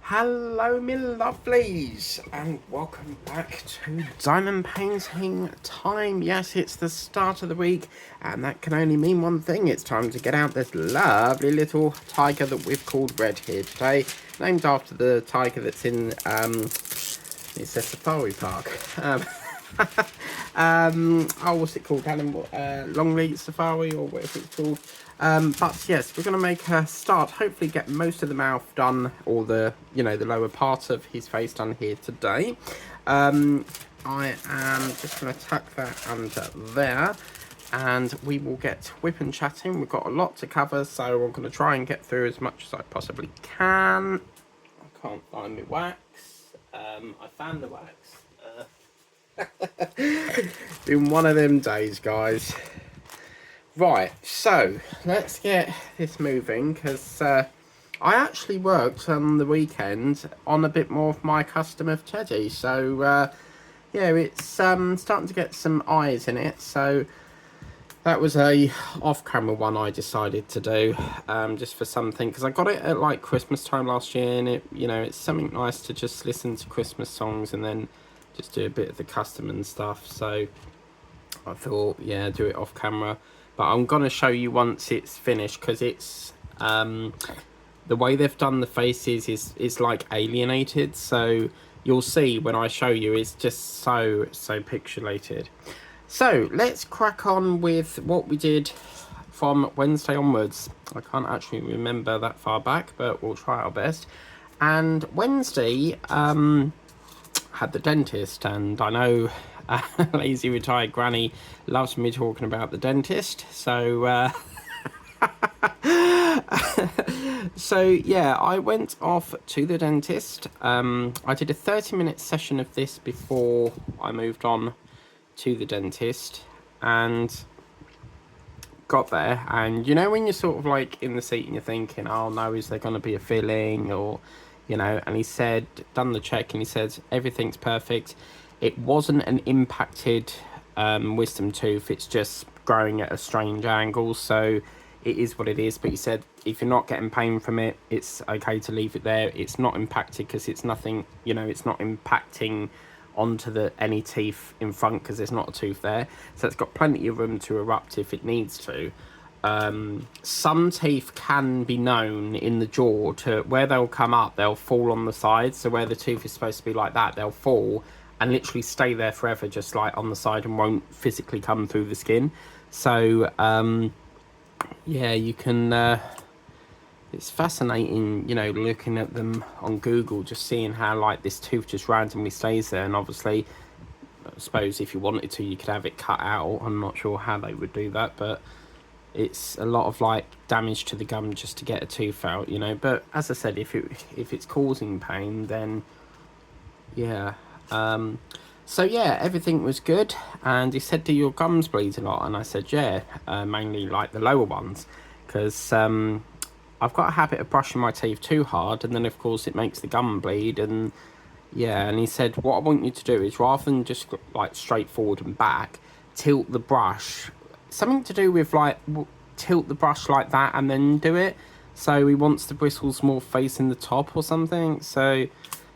Hello, me lovelies, and welcome back to Diamond Painting Time. Yes, it's the start of the week, and that can only mean one thing. It's time to get out this lovely little tiger that we've called Red here today, named after the tiger that's in, it's a safari park. What's it called? Longleat Safari, or whatever it's called. But yes, we're going to make a start, hopefully get most of the mouth done, or the lower part of his face done here today. I am just going to tuck that under there, and we will get whipping chatting. We've got a lot to cover, so I'm going to try and get through as much as I possibly can. I can't find my wax. I found the wax. Been one of them days, guys. Right, so let's get this moving, because I actually worked on the weekend on a bit more of my custom of Teddy. So yeah, it's starting to get some eyes in it. So that was a off-camera one I decided to do, just for something, because I got it at like Christmas time last year, and it's something nice to just listen to Christmas songs and then just do a bit of the custom and stuff. So I thought, yeah, do it off camera. But I'm going to show you once it's finished, because it's the way they've done the faces is like alienated. So you'll see when I show you, it's just so pixelated. So let's crack on with what we did from Wednesday onwards. I can't actually remember that far back, but we'll try our best. And Wednesday had the dentist, and I know lazy retired granny loves me talking about the dentist, so so yeah, I went off to the dentist. I did a 30-minute session of this before I moved on to the dentist, and got there, and when you're sort of like in the seat and you're thinking, oh no, is there going to be a filling, or and he said, done the check, and he said everything's perfect. It wasn't an impacted wisdom tooth, it's just growing at a strange angle, so it is what it is. But he said if you're not getting pain from it, it's okay to leave it there. It's not impacted because it's nothing, it's not impacting onto any teeth in front, because there's not a tooth there, so it's got plenty of room to erupt if it needs to. Some teeth can be known in the jaw to where they'll come up, they'll fall on the side, so where the tooth is supposed to be like that, they'll fall and literally stay there forever, just like on the side, and won't physically come through the skin. So yeah, you can it's fascinating, looking at them on Google, just seeing how like this tooth just randomly stays there. And obviously, I suppose if you wanted to, you could have it cut out. I'm not sure how they would do that, but it's a lot of like damage to the gum just to get a tooth out, but as I said, if it's causing pain, then yeah. So yeah, everything was good, and he said, do your gums bleed a lot? And I said, yeah, mainly like the lower ones, because I've got a habit of brushing my teeth too hard, and then of course it makes the gum bleed. And yeah, and he said, what I want you to do is, rather than just like straight forward and back, tilt the brush, something to do with like tilt the brush like that and then do it, so he wants the bristles more facing the top or something. So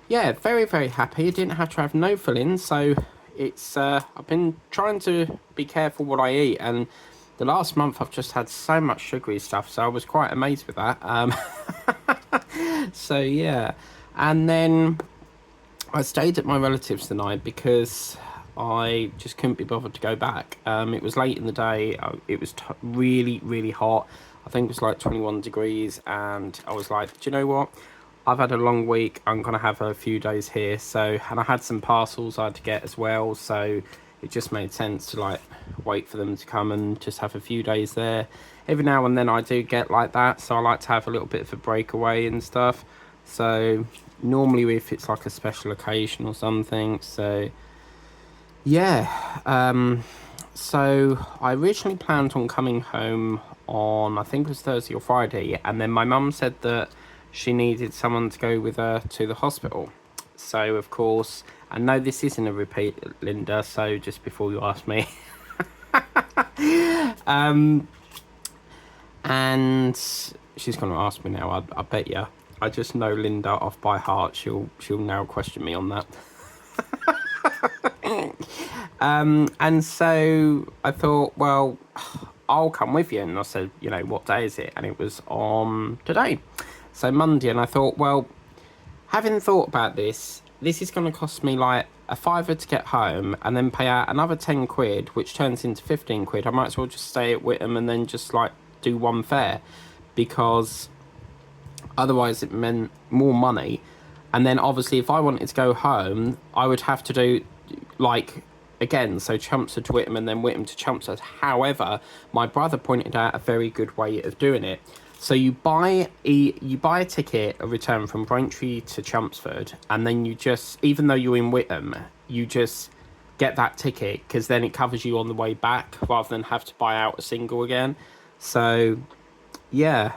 yeah, very happy. I didn't have to have no filling, so it's I've been trying to be careful what I eat, and the last month I've just had so much sugary stuff, so I was quite amazed with that. So yeah, and then I stayed at my relatives tonight because I just couldn't be bothered to go back. It was late in the day. It was really hot. I think it was like 21 degrees, and I was like, do you know what? I've had a long week. I'm going to have a few days here. So, and I had some parcels I had to get as well. So it just made sense to like wait for them to come and just have a few days there. Every now and then I do get like that. So I like to have a little bit of a breakaway and stuff. So normally if it's like a special occasion or something. So yeah. So I originally planned on coming home on, I think it was Thursday or Friday. And then my mum said that she needed someone to go with her to the hospital. So of course, I know this isn't a repeat, Linda, so just before you ask me. And she's going to ask me now, I bet you. I just know Linda off by heart. She'll now question me on that. And so I thought, well, I'll come with you. And I said, what day is it? And it was on today, so Monday. And I thought, well, having thought about this is going to cost me like a fiver to get home and then pay out another 10 quid, which turns into 15 quid. I might as well just stay at Whittam and then just like do one fare, because otherwise it meant more money. And then obviously if I wanted to go home, I would have to do like again, so Chelmsford to Whittam and then Whittam to Chelmsford. However, my brother pointed out a very good way of doing it. So you buy a ticket, a return from Braintree to Chelmsford, and then you just, even though you're in Whittam, you just get that ticket, because then it covers you on the way back rather than have to buy out a single again. So yeah,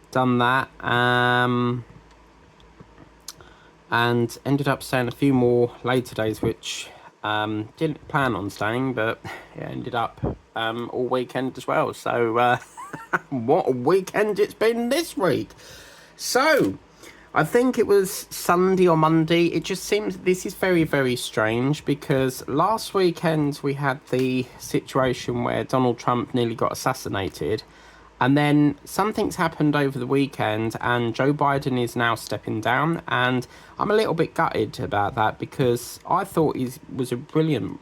done that, and ended up staying a few more later days, which didn't plan on staying, but it ended up all weekend as well. So what a weekend it's been this week. So I think it was Sunday or Monday. It just seems this is very, very strange, because last weekend we had the situation where Donald Trump nearly got assassinated. And then something's happened over the weekend and Joe Biden is now stepping down. And I'm a little bit gutted about that, because I thought he was a brilliant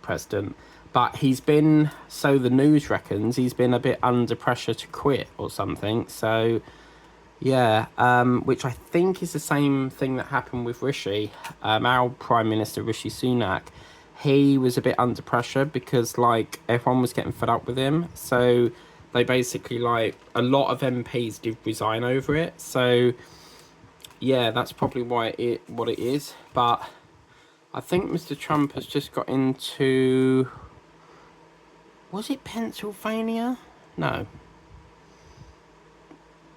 president. But he's been, so the news reckons, he's been a bit under pressure to quit or something. So, yeah, which I think is the same thing that happened with Rishi, our Prime Minister, Rishi Sunak. He was a bit under pressure because, like, everyone was getting fed up with him. So they basically, like, a lot of MPs did resign over it. So, yeah, that's probably what it is. But I think Mr. Trump has just got into... Was it Pennsylvania? No.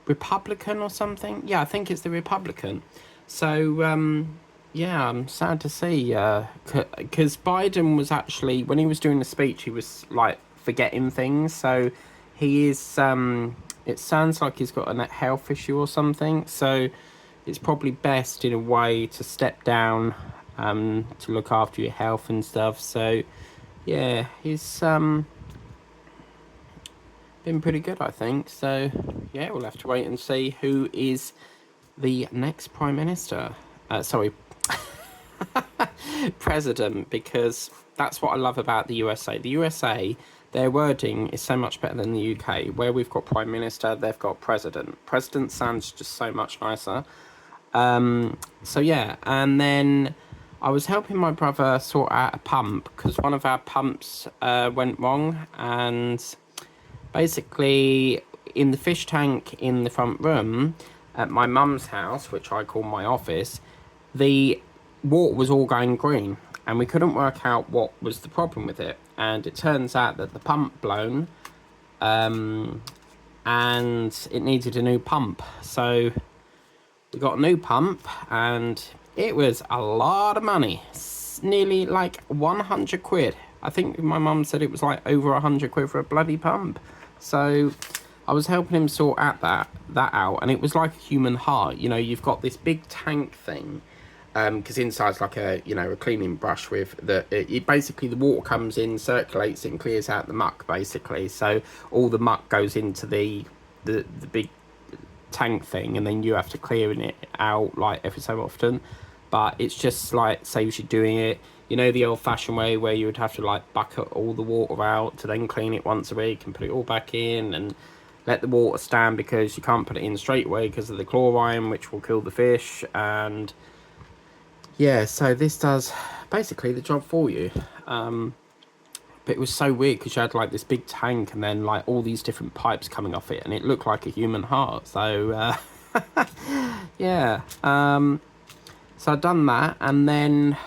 Republican or something? Yeah, I think it's the Republican. So, yeah, I'm sad to see. Because Biden was actually, when he was doing the speech, he was, like, forgetting things. So he is, it sounds like he's got a health issue or something. So it's probably best in a way to step down, to look after your health and stuff. So, yeah, he's, been pretty good, I think. So, yeah, we'll have to wait and see who is the next Prime Minister. President, because that's what I love about the USA. The USA, their wording is so much better than the UK, where we've got Prime Minister, they've got President. President sounds just so much nicer. So, yeah, and then I was helping my brother sort out a pump, because one of our pumps went wrong, and... basically, in the fish tank in the front room at my mum's house, which I call my office, the water was all going green, and we couldn't work out what was the problem with it. And it turns out that the pump blown, and it needed a new pump. So we got a new pump, and it was a lot of money. It's nearly like 100 quid. I think my mum said it was like over 100 quid for a bloody pump. So I was helping him sort out that out, and it was like a human heart. You know, you've got this big tank thing, because inside's like a cleaning brush with it basically the water comes in, circulates and clears out the muck basically. So all the muck goes into the big tank thing, and then you have to clear it out like every so often. But it's just like saves you doing it. You know, the old-fashioned way where you would have to, like, bucket all the water out to then clean it once a week and put it all back in and let the water stand, because you can't put it in straight away because of the chlorine, which will kill the fish. And, yeah, so this does basically the job for you. But it was so weird because you had, like, this big tank and then, like, all these different pipes coming off it, and it looked like a human heart. So, yeah. So I'd done that, and then...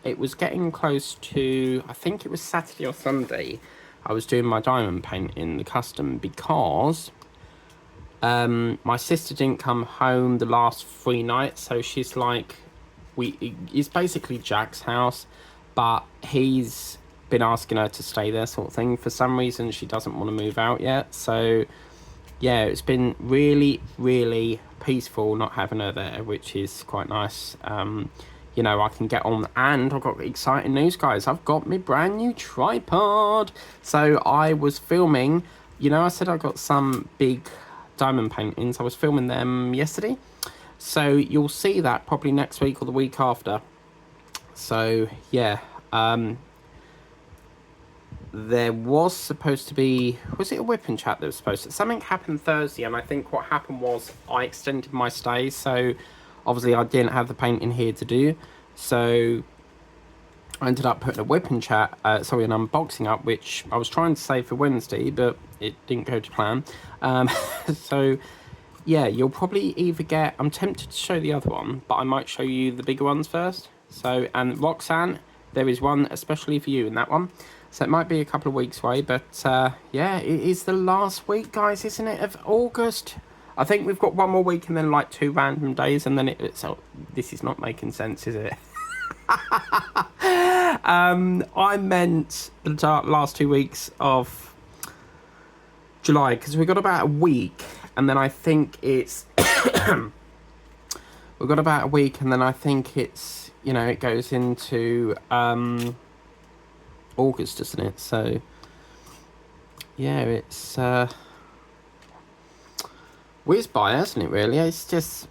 it was getting close to, I think it was Saturday or Sunday, I was doing my diamond paint in the custom, because my sister didn't come home the last 3 nights. So she's like, it's basically Jack's house, but he's been asking her to stay there sort of thing. For some reason, she doesn't want to move out yet. So yeah, it's been really, really peaceful not having her there, which is quite nice. You know, I can get on, and I've got exciting news, guys. I've got my brand new tripod. So I was filming, you know, I said I got some big diamond paintings. I was filming them yesterday. So you'll see that probably next week or the week after. So yeah, there was supposed to be, was it a whip and chat that was supposed to, something happened Thursday, and I think what happened was I extended my stay, so obviously I didn't have the painting here to do, so I ended up putting a whip and chat, sorry, an unboxing up, which I was trying to save for Wednesday, but it didn't go to plan. So yeah, you'll probably either get, I'm tempted to show the other one, but I might show you the bigger ones first. So, and Roxanne, there is one especially for you in that one. So it might be a couple of weeks away, but yeah, it is the last week, guys, isn't it, of August? I think we've got one more week and then like 2 random days, and then it's oh, this is not making sense, is it? I meant the last 2 weeks of July, because we've got about a week, and then I think it's we've got about a week, and then I think it's, you know, it goes into August, doesn't it? So yeah, it's whizzed by, hasn't it, really? It's just,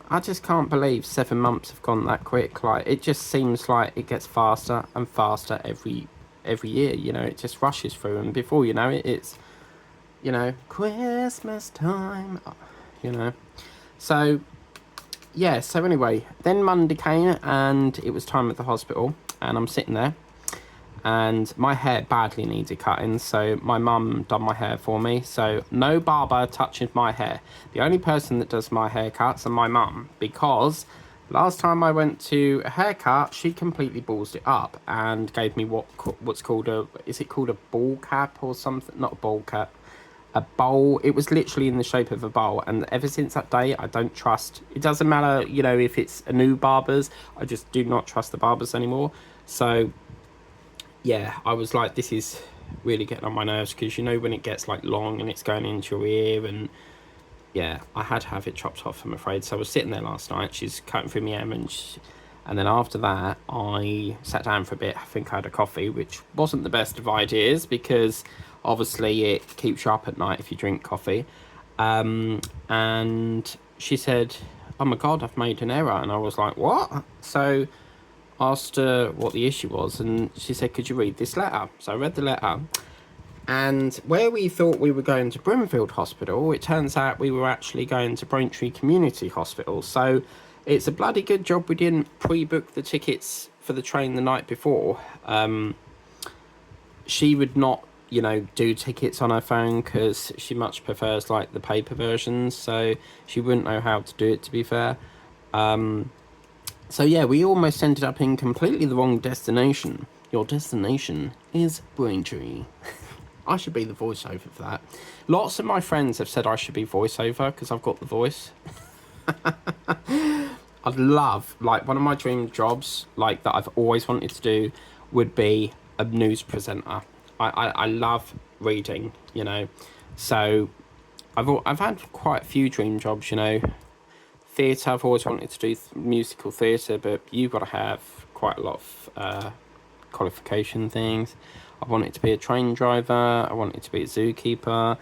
I just can't believe 7 months have gone that quick. Like, it just seems like it gets faster and faster every year, you know. It just rushes through, and before you know it, it's, you know, Christmas time, you know. So yeah, so anyway, then Monday came and it was time at the hospital, and I'm sitting there, and my hair badly needed cutting, so my mum done my hair for me. So no barber touches my hair. The only person that does my haircuts are my mum, because last time I went to a haircut, she completely ballsed it up and gave me what's called a, is it called a ball cap or something? Not a ball cap, a bowl. It was literally in the shape of a bowl, and ever since that day I don't trust, it doesn't matter, you know, if it's a new barber's, I just do not trust the barbers anymore. So yeah, I was like, this is really getting on my nerves, because you know when it gets like long and it's going into your ear, and yeah, I had to have it chopped off, I'm afraid. So I was sitting there last night, she's cutting through my hair, and then after that I sat down for a bit. I think I had a coffee, which wasn't the best of ideas, because obviously it keeps you up at night if you drink coffee. And she said, oh my god, I've made an error. And I was like, what? So asked her what the issue was, and she said, could you read this letter? So I read the letter, and where we thought we were going to Brimfield Hospital, it turns out we were actually going to Braintree Community Hospital. So it's a bloody good job we didn't pre-book the tickets for the train the night before. She would not, you know, do tickets on her phone, because she much prefers like the paper versions, so she wouldn't know how to do it, to be fair. So yeah, we almost ended up in completely the wrong destination. Your destination is Braintree. I should be the voiceover for that. Lots of my friends have said I should be voiceover because I've got the voice. I'd love, like, one of my dream jobs, like, that I've always wanted to do would be a news presenter. I love reading, you know. So I've had quite a few dream jobs, you know. Theatre, I've always wanted to do musical theatre, but you've got to have quite a lot of qualification things. I wanted to be a train driver, I wanted to be a zookeeper,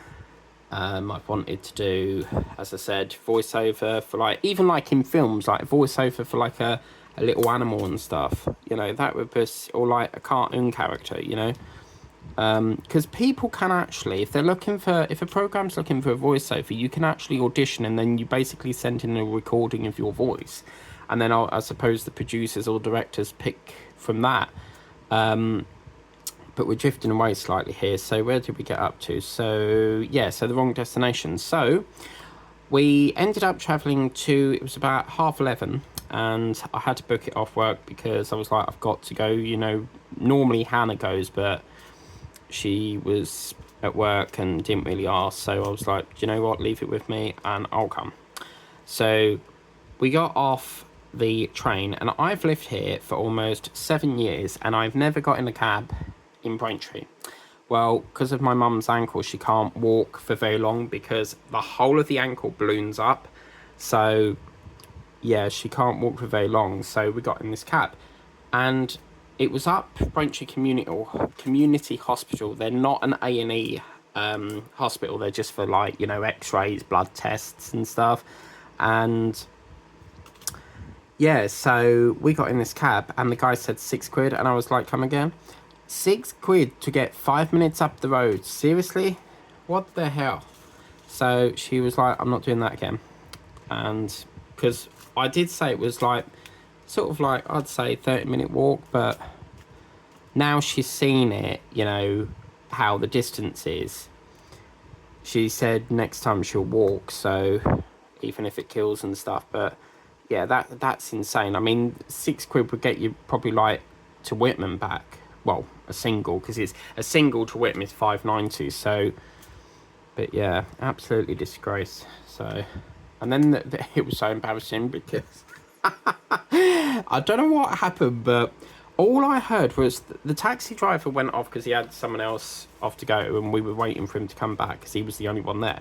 I've wanted to do, as I said, voiceover for, like, even like in films, like voiceover for like a little animal and stuff, you know, that would be, or like a cartoon character, you know. Because people can actually, if a program's looking for a voiceover, you can actually audition, and then you basically send in a recording of your voice, and then I suppose the producers or directors pick from that. But we're drifting away slightly here. So where did we get up to? So yeah, so the wrong destination. So we ended up travelling to, it was about 11:30, and I had to book it off work because I was like, I've got to go, you know. Normally Hannah goes, but she was at work and didn't really ask, so I was like, do you know what, leave it with me and I'll come. So we got off the train, and I've lived here for almost 7 years, and I've never got in a cab in Braintree, Well, because of my mum's ankle, she can't walk for very long because the whole of the ankle balloons up. So, yeah, she can't walk for very long. So we got in this cab, and it was up Braintree Community Hospital. They're not an A&E hospital. They're just for like X-rays, blood tests, and stuff. And yeah, so we got in this cab, and the guy said £6, and I was like, "Come again? £6 to get 5 minutes up the road? Seriously? What the hell?" So she was like, "I'm not doing that again." And because I did say it was like, sort of like, I'd say 30-minute walk, but now she's seen it, how the distance is. She said next time she'll walk, so even if it kills and stuff. But yeah, that's insane. I mean, £6 would get you probably like to Whitman back. Well, a single, because it's a single to Whitman is 5.90. So, but yeah, absolutely disgrace. So, and then it was so embarrassing because I don't know what happened, but all I heard was the taxi driver went off because he had someone else off to go, and we were waiting for him to come back because he was the only one there.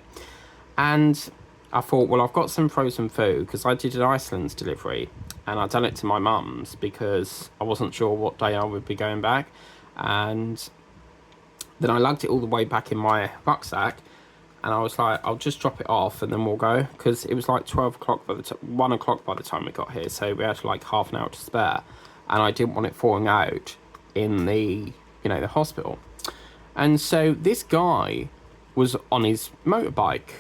And I thought, well, I've got some frozen food because I did an Iceland's delivery, and I done it to my mum's because I wasn't sure what day I would be going back. And then I lugged it all the way back in my rucksack, and I was like, I'll just drop it off and then we'll go, because it was like 12 o'clock 1 o'clock by the time we got here, so we had like half an hour to spare, and I didn't want it falling out in the the hospital. And so this guy was on his motorbike,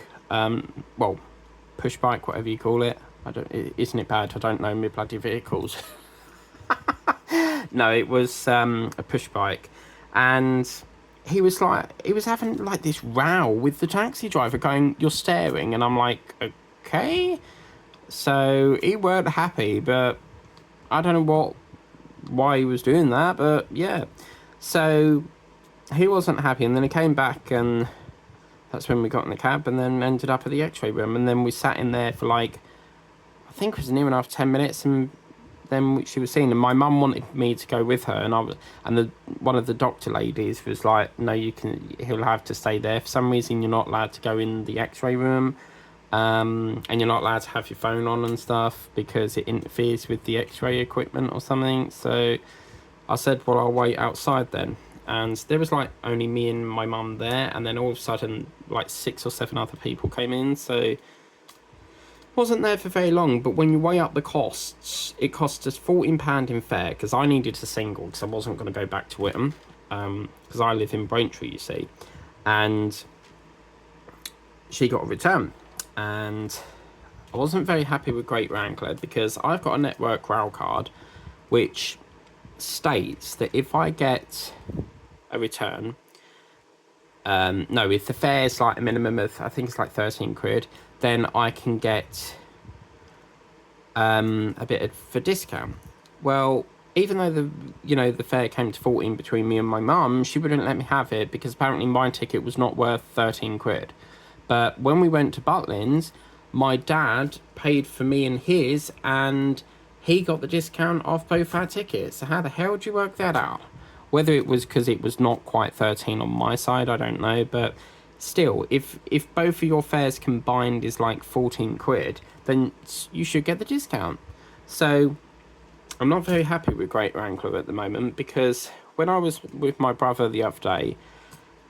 well, push bike, whatever you call it. Isn't it bad? I don't know my bloody vehicles. No, it was a push bike, and he was having like this row with the taxi driver, going, "You're staring," and I'm like, okay. So he weren't happy, but I don't know why he was doing that, but yeah. So he wasn't happy, and then he came back, and that's when we got in the cab, and then ended up at the X-ray room, and then we sat in there for like, I think it was near enough 10 minutes, and then she was seen, and my mum wanted me to go with her, and one of the doctor ladies was like, "No, he'll have to stay there. For some reason, you're not allowed to go in the X-ray room, and you're not allowed to have your phone on and stuff because it interferes with the X-ray equipment or something." So I said, "Well, I'll wait outside then." And there was like only me and my mum there, and then all of a sudden like 6 or 7 other people came in, so wasn't there for very long. But when you weigh up the costs, it cost us £14 in fare, because I needed a single because I wasn't going to go back to Whittam, because I live in Braintree, you see, and she got a return, and I wasn't very happy with Great Wrangler because I've got a Network Rail card which states that if I get a return, no, if the fare's like a minimum of, I think it's like £13, then I can get a bit of a discount. Well, even though the fare came to 14 between me and my mum, she wouldn't let me have it because apparently my ticket was not worth £13. But when we went to Butlins, my dad paid for me and his, and he got the discount off both our tickets. So how the hell did you work that out? Whether it was because it was not quite 13 on my side, I don't know, but still, if both of your fares combined is like £14, then you should get the discount. So I'm not very happy with Great Wrangler at the moment, because when I was with my brother the other day,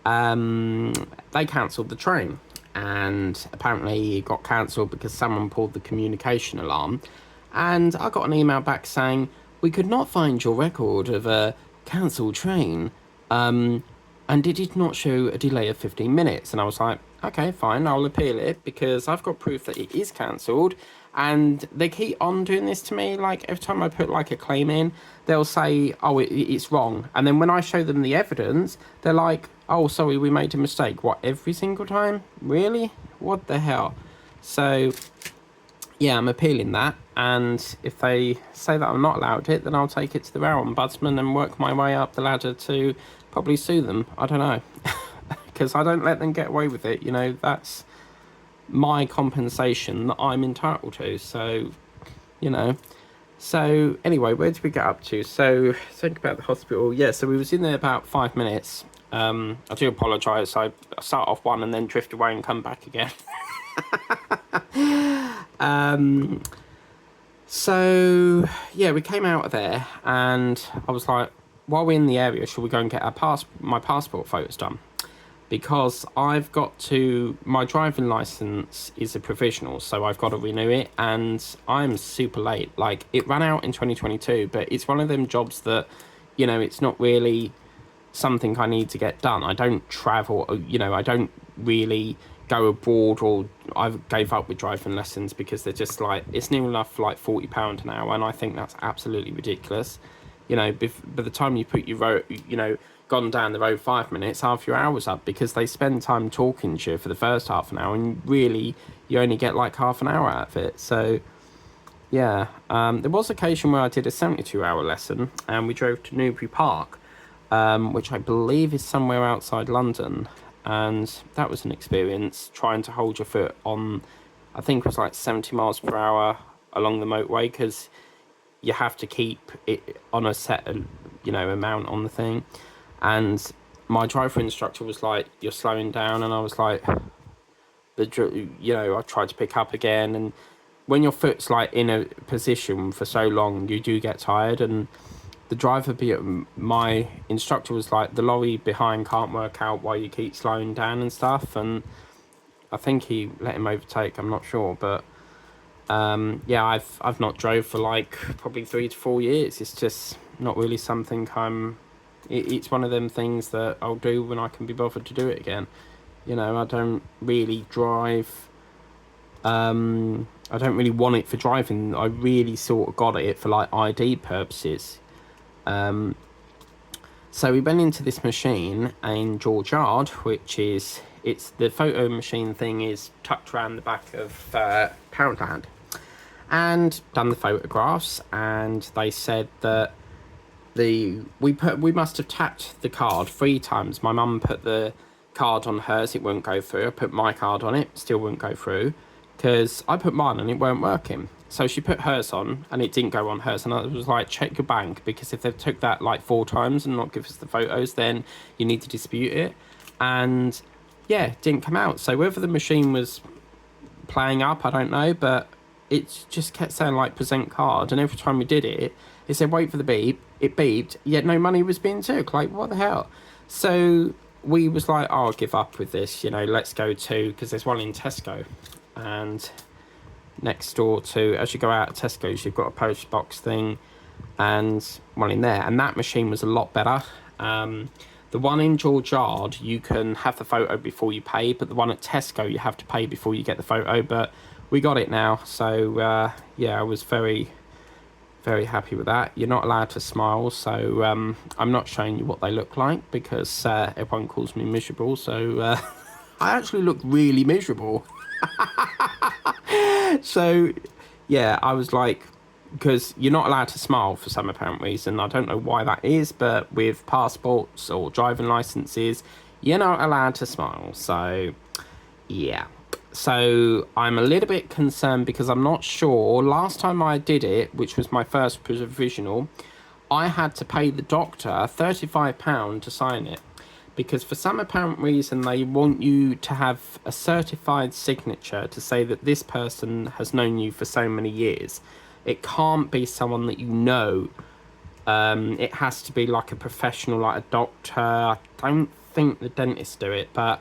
they cancelled the train, and apparently it got cancelled because someone pulled the communication alarm, and I got an email back saying, "We could not find your record of a cancelled train, and it did not show a delay of 15 minutes. And I was like, okay, fine, I'll appeal it because I've got proof that it is cancelled. And they keep on doing this to me. Like, every time I put like a claim in, they'll say, "Oh, it's wrong." And then when I show them the evidence, they're like, "Oh, sorry, we made a mistake." What, every single time? Really? What the hell? So yeah, I'm appealing that, and if they say that I'm not allowed it, then I'll take it to the Rail Ombudsman and work my way up the ladder to probably sue them. I don't know, because I don't let them get away with it. That's my compensation that I'm entitled to. So, So anyway, where did we get up to? So think about the hospital. Yeah, so we was in there about 5 minutes. I do apologise. I start off one and then drift away and come back again. So yeah, we came out of there, and I was like, while we're in the area, should we go and get my passport photos done? Because my driving license is a provisional, so I've got to renew it, and I'm super late. Like, it ran out in 2022, but it's one of them jobs that, it's not really something I need to get done. I don't travel, I don't really go abroad, or I gave up with driving lessons because they're just like, it's near enough like £40 an hour, and I think that's absolutely ridiculous. By the time you put your road, gone down the road 5 minutes, half your hour's up, because they spend time talking to you for the first half an hour, and really you only get like half an hour out of it. So yeah, there was occasion where I did a 72-hour lesson, and we drove to Newbury Park, which I believe is somewhere outside London, and that was an experience, trying to hold your foot on, I think it was like 70 miles per hour along the motorway, because you have to keep it on a set, amount on the thing. And my driver instructor was like, "You're slowing down," and I was like, I tried to pick up again, and when your foot's like in a position for so long, you do get tired. And my instructor was like, "The lorry behind can't work out why you keep slowing down and stuff," and I think he let him overtake. I'm not sure, but yeah, I've not drove for like probably 3 to 4 years. It's just not really something it's one of them things that I'll do when I can be bothered to do it again. I don't really drive. I don't really want it for driving. I really sort of got it for like ID purposes. So we went into this machine in George Yard, it's the photo machine thing is tucked around the back of Poundland, and done the photographs, and they said that we must have tapped the card 3 times. My mum put the card on hers, it wouldn't go through. I put my card on it, still wouldn't go through, because I put mine and it weren't working. So she put hers on and it didn't go on hers, and I was like, check your bank, because if they've took that like 4 times and not give us the photos, then you need to dispute it. And yeah, it didn't come out. So whether the machine was playing up, I don't know, but it just kept saying like present card, and every time we did it, it said wait for the beep. It beeped, yet no money was being took. Like, what the hell? So we was like, oh, I'll give up with this, let's go to, because there's one in Tesco, and next door to, as you go out of Tesco's, you've got a post box thing and one in there, and that machine was a lot better. The one in George Yard, you can have the photo before you pay, but the one at Tesco, you have to pay before you get the photo. But we got it now, so yeah, I was very, very happy with that. You're not allowed to smile, so I'm not showing you what they look like, because everyone calls me miserable, so I actually look really miserable. So yeah, I was like, because you're not allowed to smile for some apparent reason. I don't know why that is, but with passports or driving licenses, you're not allowed to smile. So yeah, so I'm a little bit concerned, because I'm not sure. Last time I did it, which was my first provisional, I had to pay the doctor £35 to sign it, because for some apparent reason they want you to have a certified signature to say that this person has known you for so many years. It can't be someone that you know. It has to be like a professional, like a doctor. I don't think the dentists do it, but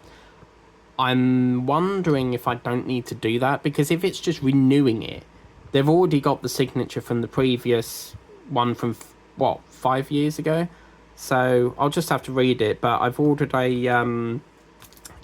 I'm wondering if I don't need to do that, because if it's just renewing it, they've already got the signature from the previous one from, 5 years ago? So I'll just have to read it, but I've ordered a,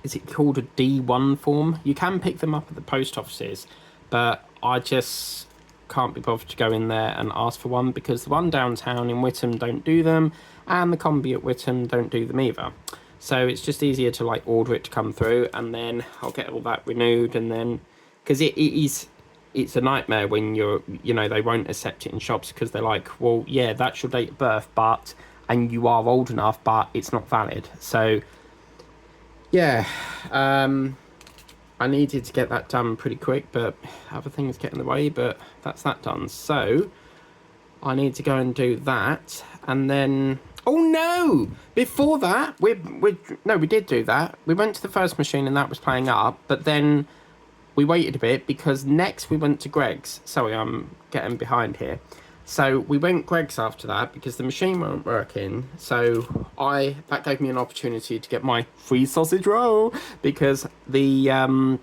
is it called a D1 form? You can pick them up at the post offices, but I just can't be bothered to go in there and ask for one, because the one downtown in Whittam don't do them, and the Combi at Whittam don't do them either. So it's just easier to like order it to come through, and then I'll get all that renewed, and then, because it's a nightmare when they won't accept it in shops, because they're like, well, yeah, that's your date of birth, and you are old enough, but it's not valid. So yeah, I needed to get that done pretty quick, but other things get in the way, but that's that done. So I need to go and do that, and then Oh no! Before that, we no, we did do that. We went to the first machine and that was playing up, but then we waited a bit because next we went to Greg's. Sorry, I'm getting behind here. So we went Greg's after that because the machine weren't working. So that gave me an opportunity to get my free sausage roll because the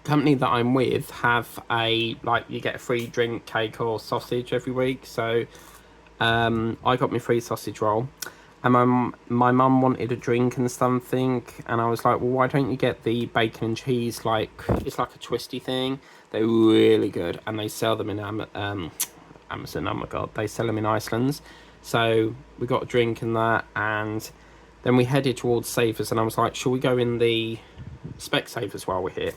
company that I'm with have a like you get a free drink, cake or sausage every week. So I got my free sausage roll, and my mum wanted a drink and something, and I was like, well, why don't you get the bacon and cheese? Like it's like a twisty thing. They're really good, and they sell them in Amazon. Oh my god, they sell them in Iceland. So we got a drink and that, and then we headed towards Savers, and I was like, shall we go in the Specsavers while we're here?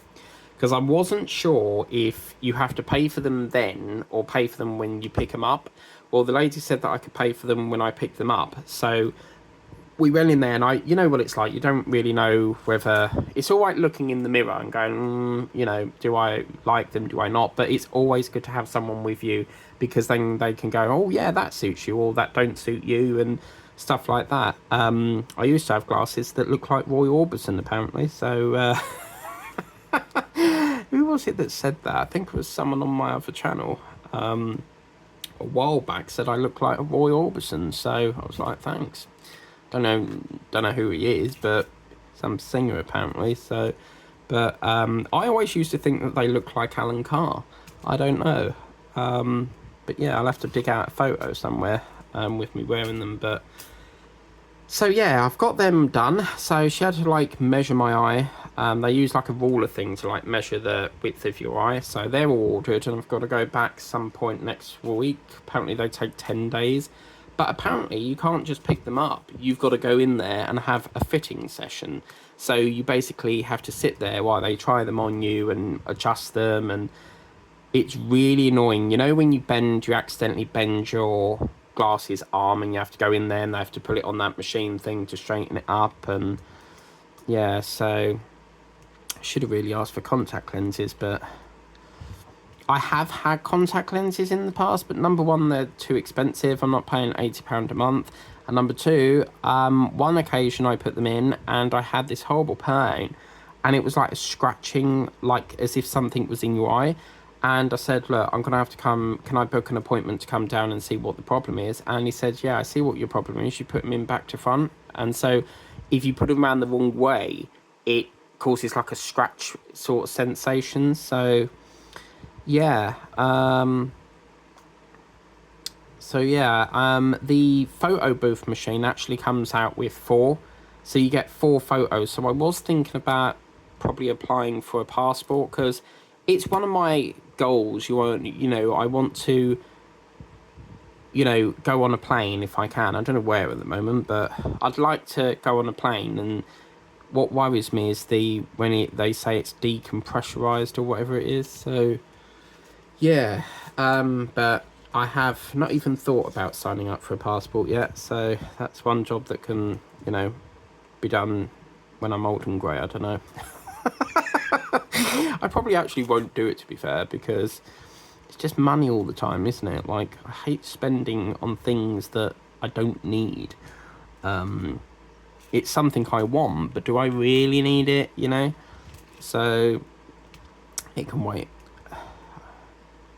Because I wasn't sure if you have to pay for them then or pay for them when you pick them up. Well, the lady said that I could pay for them when I picked them up. So we went in there, and you know what it's like. You don't really know whether it's all right looking in the mirror and going, do I like them? Do I not? But it's always good to have someone with you because then they can go, oh yeah, that suits you, or that don't suit you, and stuff like that. I used to have glasses that look like Roy Orbison, apparently. So who was it that said that? I think it was someone on my other channel. A while back said I look like a Roy Orbison, so I was like, thanks. Don't know who he is, but some singer apparently. So, but I always used to think that they look like Alan Carr. I don't know, but yeah, I'll have to dig out a photo somewhere with me wearing them. But so yeah, I've got them done. So she had to like measure my eye. They use like a ruler thing to like measure the width of your eye. So they're all ordered, and I've got to go back some point next week. Apparently they take 10 days. But apparently you can't just pick them up. You've got to go in there and have a fitting session. So you basically have to sit there while they try them on you and adjust them. And it's really annoying. You know when you accidentally bend your glasses arm and you have to go in there and they have to put it on that machine thing to straighten it up. And yeah, so I should have really asked for contact lenses, but I have had contact lenses in the past, but number one, they're too expensive. I'm not paying £80 a month. And number two, one occasion I put them in and I had this horrible pain, and it was like a scratching, like as if something was in your eye. And I said, look, I'm going to have to come, can I book an appointment to come down and see what the problem is? And he said, yeah, I see what your problem is. You put them in back to front. And so if you put them around the wrong way, it causes like a scratch sort of sensation. So yeah, the photo booth machine actually comes out with 4, so you get 4 photos. So I was thinking about probably applying for a passport because it's one of my goals. I want to, go on a plane if I can. I don't know where at the moment, but I'd like to go on a plane. And what worries me is they say it's decompressurized or whatever it is. So yeah, but I have not even thought about signing up for a passport yet, so that's one job that can, be done when I'm old and grey, I don't know. I probably actually won't do it, to be fair, because it's just money all the time, isn't it? Like, I hate spending on things that I don't need. It's something I want, but do I really need it, So, it can wait.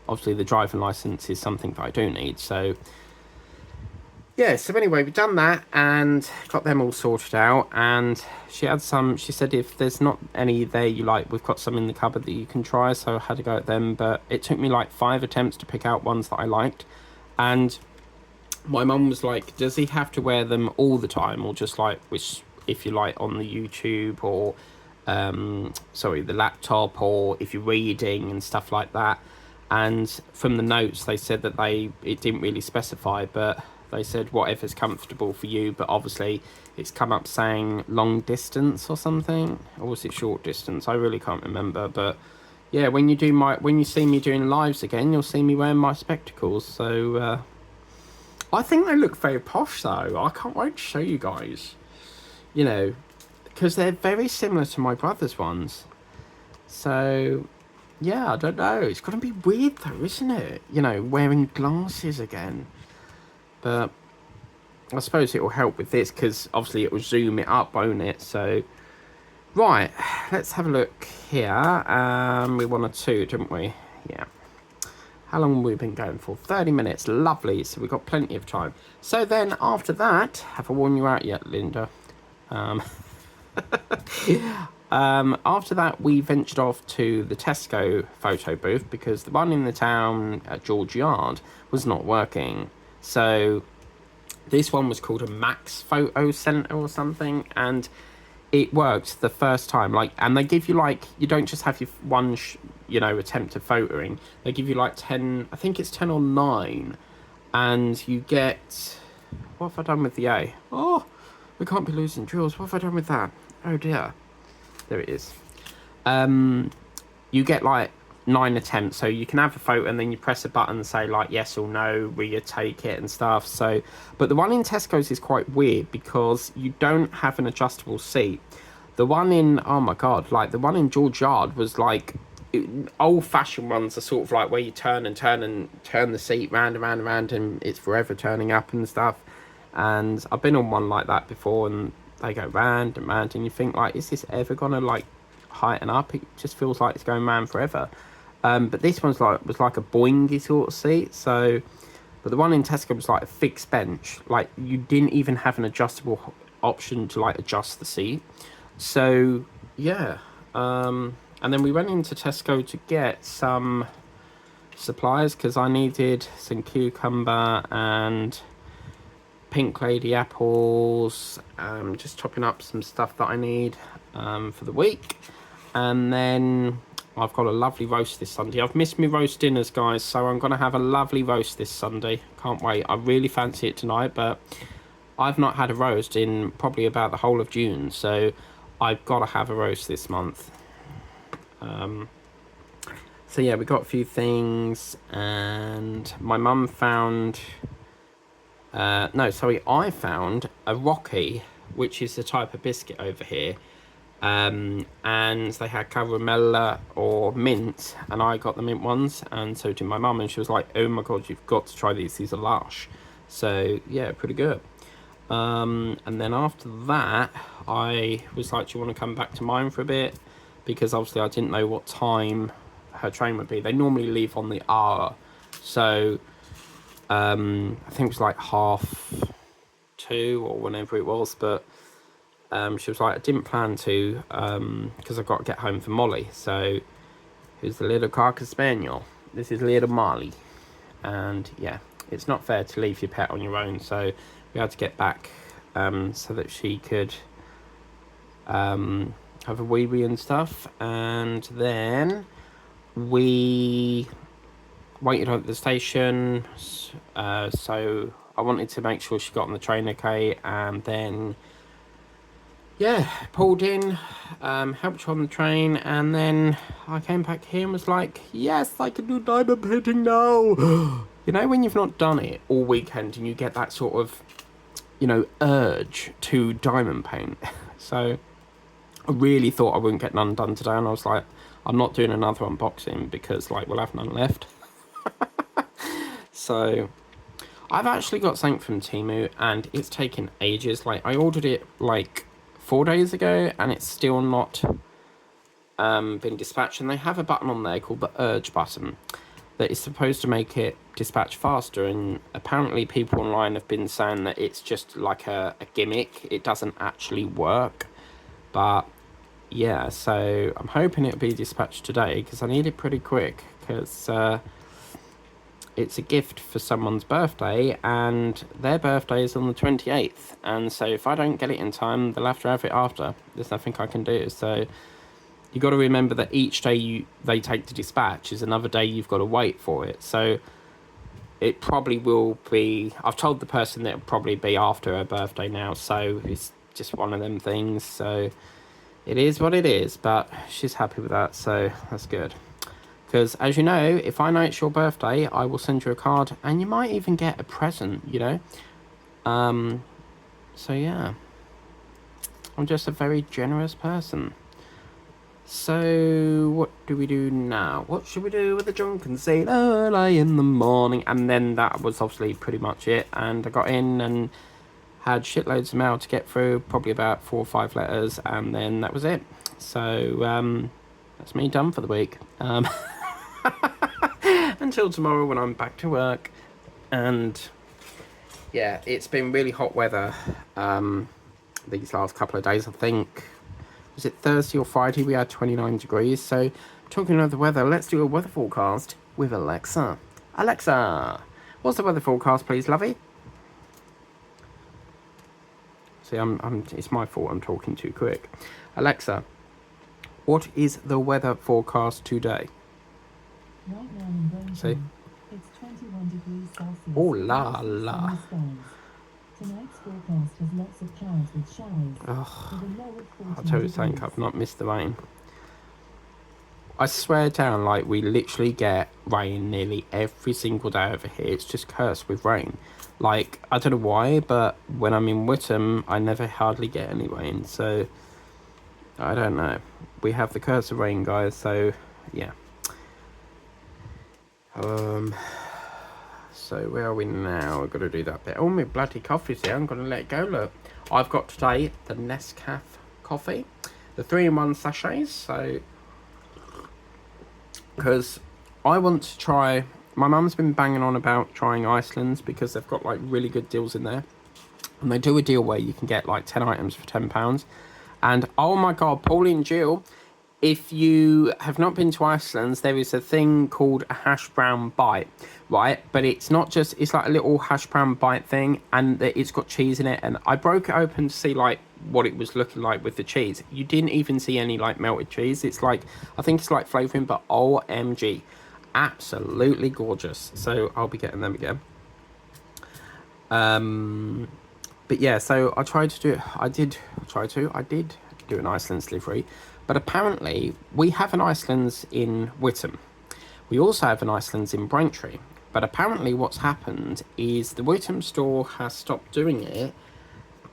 Obviously the driving license is something that I do need, so yeah. So anyway, we've done that and got them all sorted out, and she said if there's not any there you like, we've got some in the cupboard that you can try. So I had to go at them, but it took me like 5 attempts to pick out ones that I liked. And my mum was like, does he have to wear them all the time, or just like which, if you like, on the YouTube or the laptop, or if you're reading and stuff like that? And from the notes they said that it didn't really specify, but they said whatever's comfortable for you. But obviously it's come up saying long distance or something, or was it short distance? I really can't remember. But yeah, when you see me doing lives again, you'll see me wearing my spectacles. So I think they look very posh though. I can't wait to show you guys, because they're very similar to my brother's ones. So yeah, I don't know. It's going to be weird though, isn't it? Wearing glasses again. But I suppose it will help with this because obviously it will zoom it up, won't it? So, right, let's have a look here. We wanted two, didn't we? Yeah. How long have we been going for? 30 minutes. Lovely. So we've got plenty of time. So then after that, have I worn you out yet, Linda? Um, after that, we ventured off to the Tesco photo booth because the one in the town at George Yard was not working. So this one was called a Max Photo Centre or something, and it worked the first time. Like, and they give you like, you don't just have your one, attempt of photoing. They give you like 10. I think it's 10 or 9, and you get. What have I done with the A? Oh, we can't be losing drills. What have I done with that? Oh dear. There it is. You get like 9 attempts, so you can have a photo and then you press a button and say like yes or no, will you take it and stuff. So, but the one in Tesco's is quite weird because you don't have an adjustable seat. The one in, oh my god, like the one in George Yard was like, old-fashioned ones are sort of like where you turn the seat round and round and round, and it's forever turning up and stuff. And I've been on one like that before, and they go round and round, and you think like, is this ever gonna like heighten up? It just feels like it's going round forever. But this one's was like a boingy sort of seat. So, but the one in Tesco was like a fixed bench. Like you didn't even have an adjustable option to like adjust the seat. So yeah. And then we went into Tesco to get some supplies because I needed some cucumber and pink lady apples, just chopping up some stuff that I need for the week. And then I've got a lovely roast this Sunday. I've missed my roast dinners, guys, so I'm going to have a lovely roast this Sunday. Can't wait. I really fancy it tonight, but I've not had a roast in probably about the whole of June, so I've got to have a roast this month. So yeah, we got a few things, and my mum found I found a Rocky, which is the type of biscuit over here, and they had caramella or mint, and I got the mint ones, and so did my mum, and she was like, oh my god, you've got to try these are lush. So yeah, pretty good. And then after that I was like, do you want to come back to mine for a bit, because obviously I didn't know what time her train would be. They normally leave on the hour, so I think it was like 2:30 or whenever it was, but she was like, I didn't plan to because I've got to get home for Molly. So who's the little Cocker Spaniel? This is little Molly. And yeah, it's not fair to leave your pet on your own, so we had to get back so that she could have a wee and stuff. And then we waited at the station, so I wanted to make sure she got on the train okay, and then yeah, pulled in, helped her on the train, and then I came back here and was like, yes, I can do diamond painting now. You know, when you've not done it all weekend and you get that sort of, urge to diamond paint. So I really thought I wouldn't get none done today, and I was like, I'm not doing another unboxing because like we'll have none left. So I've actually got something from Temu, and it's taken ages. Like I ordered it like 4 days ago, and it's still not been dispatched. And they have a button on there called the urge button that is supposed to make it dispatch faster, and apparently people online have been saying that it's just like a gimmick. It doesn't actually work. But yeah, so I'm hoping it'll be dispatched today because I need it pretty quick, because it's a gift for someone's birthday, and their birthday is on the 28th. And so if I don't get it in time, they'll have to have it after. There's nothing I can do. So you got to remember that each day they take to dispatch is another day you've got to wait for it. So it probably will be, I've told the person that it'll probably be after her birthday now. So it's just one of them things. So it is what it is, but she's happy with that. So that's good. Because, as you know, if I know it's your birthday, I will send you a card, and you might even get a present, So, yeah. I'm just a very generous person. So, what do we do now? What should we do with the drunken sailor early in the morning? And then that was obviously pretty much it. And I got in, and had shitloads of mail to get through, probably about 4 or 5 letters, and then that was it. So that's me done for the week. Until tomorrow when I'm back to work. And yeah, it's been really hot weather these last couple of days. I think, was it Thursday or Friday, we had 29 degrees. So talking of the weather, let's do a weather forecast with Alexa. Alexa, what's the weather forecast, please, lovey? See, it's my fault, I'm talking too quick. Alexa, what is the weather forecast today? Right now in Braintree, See? it's 21 degrees Celsius. Oh la la. Tonight's forecast has lots of clouds with showers. Oh, With a low of 14 I'll tell you something, degrees. I've not missed the rain. I swear down, like, we literally get rain nearly every single day over here. It's just cursed with rain. Like, I don't know why, but when I'm in Whittam, I never hardly get any rain. So, I don't know. We have the curse of rain, guys. So, yeah. So where are we now? I've got to do that bit. Oh, my bloody coffee's here. I'm going to let it go, look. I've got today the Nescafe coffee. The 3-in-1 sachets. So, because I want to try... My mum's been banging on about trying Iceland's because they've got, like, really good deals in there. And they do a deal where you can get, like, 10 items for £10. And, oh my God, Paulie and Jill... If you have not been to Iceland's, there is a thing called a hash brown bite, right? But it's not just, it's like a little hash brown bite thing, and it's got cheese in it. And I broke it open to see like what it was looking like with the cheese. You didn't even see any like melted cheese. It's like, I think it's like flavouring, but OMG, absolutely gorgeous. So I'll be getting them again. But yeah, so I did do an Iceland's delivery. But apparently, we have an Iceland's in Whittam. We also have an Iceland's in Braintree. But apparently what's happened is the Whittam store has stopped doing it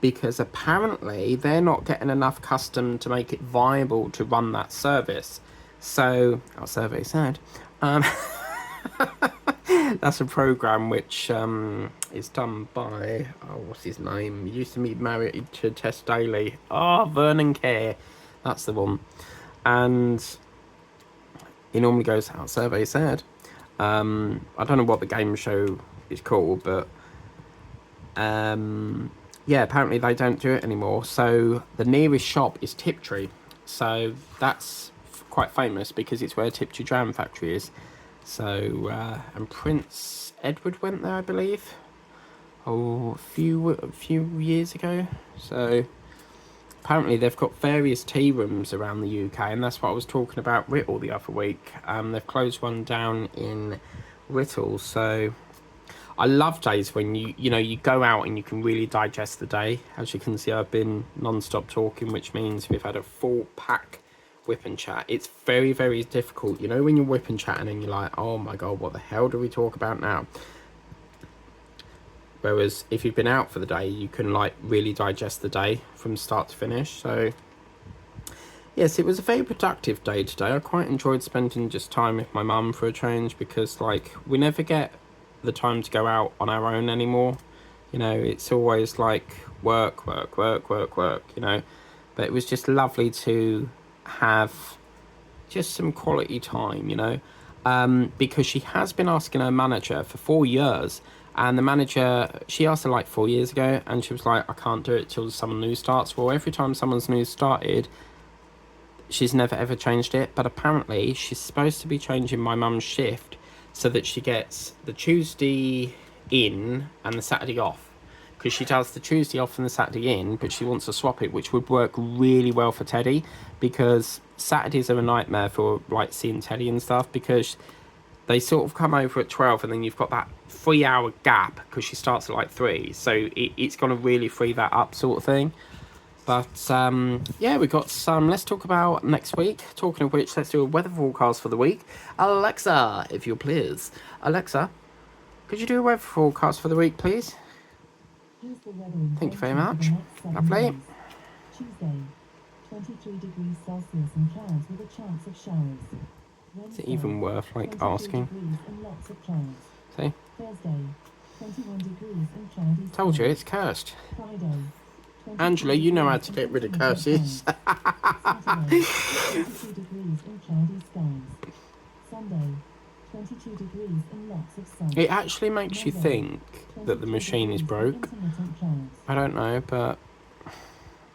because apparently they're not getting enough custom to make it viable to run that service. So, our survey said, that's a program which is done by, what's his name? He used to be married to Tess Daly. Vernon Care. That's the one. And he normally goes, our survey said. I don't know what the game show is called, but yeah, apparently they don't do it anymore. So the nearest shop is Tiptree. So that's quite famous because it's where Tiptree Jam Factory is. So, and Prince Edward went there, I believe. A few years ago. So... Apparently they've got various tea rooms around the UK, and that's what I was talking about Whittle the other week. They've closed one down in Whittle, so I love days when you go out and you can really digest the day. As you can see, I've been non-stop talking, which means we've had a full pack whip and chat. It's very, very difficult, when you're whip and chatting and you're like, oh my God, what the hell do we talk about now? Whereas if you've been out for the day, you can like really digest the day from start to finish. So yes, it was a very productive day today. I quite enjoyed spending just time with my mum for a change because like we never get the time to go out on our own anymore. It's always like work, but it was just lovely to have just some quality time, because she has been asking her manager for 4 years. And the manager, she asked her like 4 years ago, and she was like, I can't do it till someone new starts. Well, every time someone's new started, she's never ever changed it. But apparently, she's supposed to be changing my mum's shift so that she gets the Tuesday in and the Saturday off. Because she does the Tuesday off and the Saturday in, but she wants to swap it, which would work really well for Teddy. Because Saturdays are a nightmare for like seeing Teddy and stuff, because they sort of come over at 12 and then you've got that 3-hour gap because she starts at like 3. So it's going to really free that up sort of thing. But yeah, we got some. Let's talk about next week. Talking of which, let's do a weather forecast for the week. Alexa, if you please. Alexa, could you do a weather forecast for the week, please? Here's the weather in Thank you very Braintree much. for the next 7 Lovely. days. Tuesday, 23 degrees Celsius and clouds with a chance of showers. Is it even worth like asking? And lots of clouds. See? Thursday, 21 degrees and cloudy Told you, skies. it's cursed. Friday, 23 Angela, you know how degrees to and get rid of intermittent curses. clouds. Saturday, 22 degrees and cloudy skies. Sunday, 22 degrees and lots of sun. It actually makes you think that the 23 machine is degrees and broke. intermittent clouds. I don't know, but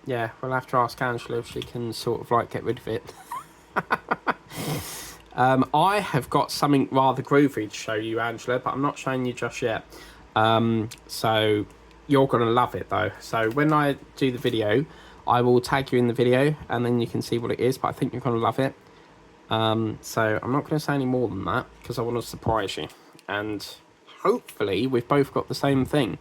yeah, we'll have to ask Angela if she can sort of like get rid of it. I have got something rather groovy to show you, Angela, but I'm not showing you just yet. So you're going to love it though. So when I do the video, I will tag you in the video and then you can see what it is, but I think you're going to love it. So I'm not going to say any more than that because I want to surprise you. And hopefully we've both got the same thing.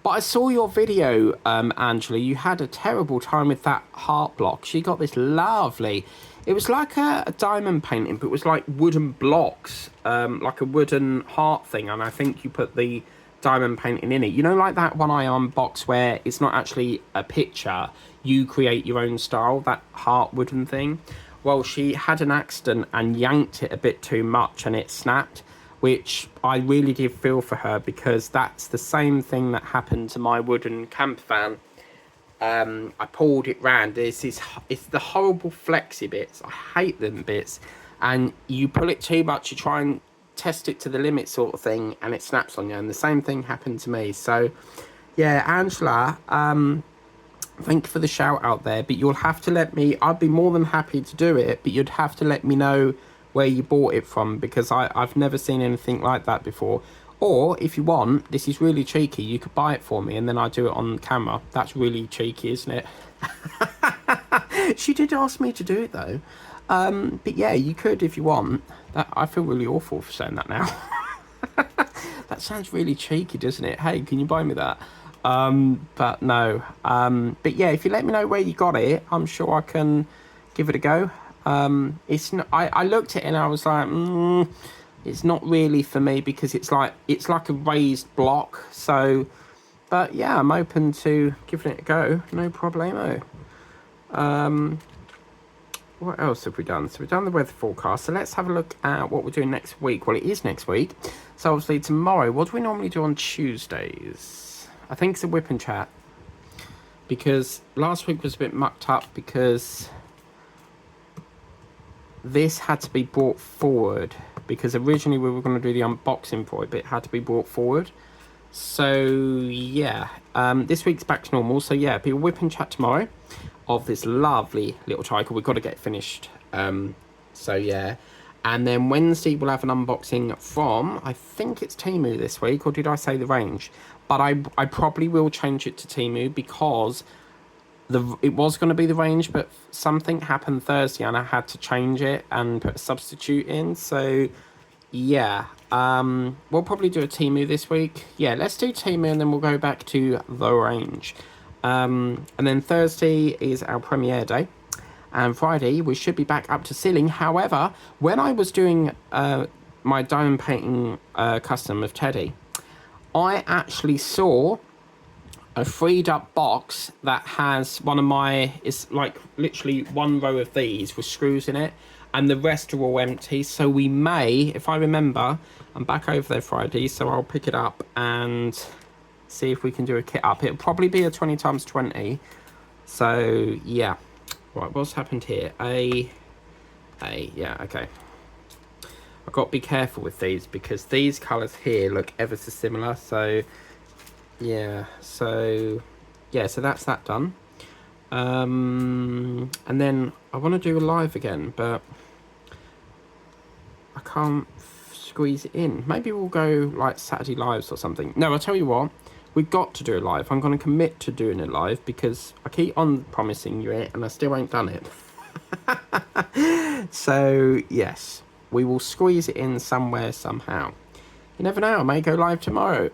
But I saw your video, Angela. You had a terrible time with that heart block. She got this lovely... It was like a diamond painting, but it was like wooden blocks, like a wooden heart thing. And I think you put the diamond painting in it. You know, like that one I unboxed where it's not actually a picture. You create your own style, that heart wooden thing. Well, she had an accident and yanked it a bit too much and it snapped, which I really did feel for her because that's the same thing that happened to my wooden camper van. I pulled it round. It's the horrible flexy bits. I hate them bits. And you pull it too much, you try and test it to the limit sort of thing, and it snaps on you. And the same thing happened to me. So, yeah, Angela, thank you for the shout out there, but you'll have to let me... I'd be more than happy to do it, but you'd have to let me know where you bought it from because I've never seen anything like that before. Or, if you want, this is really cheeky, you could buy it for me and then I do it on camera. That's really cheeky, isn't it? She did ask me to do it, though. But yeah, you could if you want. I feel really awful for saying that now. That sounds really cheeky, doesn't it? Hey, can you buy me that? But no. But yeah, if you let me know where you got it, I'm sure I can give it a go. It's not, I looked at it and I was like, it's not really for me because it's like a raised block. So, but yeah, I'm open to giving it a go. No problemo. What else have we done? So we've done the weather forecast. So let's have a look at what we're doing next week. Well, it is next week. So obviously tomorrow, what do we normally do on Tuesdays? I think it's a whip and chat. Because last week was a bit mucked up because this had to be brought forward. Because originally we were going to do the unboxing for it, but it had to be brought forward. So yeah, this week's back to normal. So yeah, be a whip and chat tomorrow of this lovely little tricycle. We've got to get it finished. So yeah, and then Wednesday we'll have an unboxing from, I think it's Temu this week, or did I say the range? But I probably will change it to Temu because it was going to be the range, but something happened Thursday and I had to change it and put a substitute in. So yeah, we'll probably do a Temu this week. Yeah, let's do Temu and then we'll go back to the range. And then Thursday is our premiere day. And Friday, we should be back up to ceiling. However, when I was doing my diamond painting custom of Teddy, I actually saw a freed up box that has it's like literally one row of these with screws in it. And the rest are all empty. So we may, if I remember, I'm back over there Friday. So I'll pick it up and see if we can do a kit up. It'll probably be a 20x20. So yeah. Right, what's happened here? Yeah, okay. I've got to be careful with these because these colours here look ever so similar. So yeah, so that's that done. And then I want to do a live again, but I can't squeeze it in. Maybe we'll go like Saturday lives or something. No, I'll tell you what, we've got to do a live. I'm going to commit to doing a live because I keep on promising you it and I still ain't done it. So yes, we will squeeze it in somewhere somehow. You never know, I may go live tomorrow.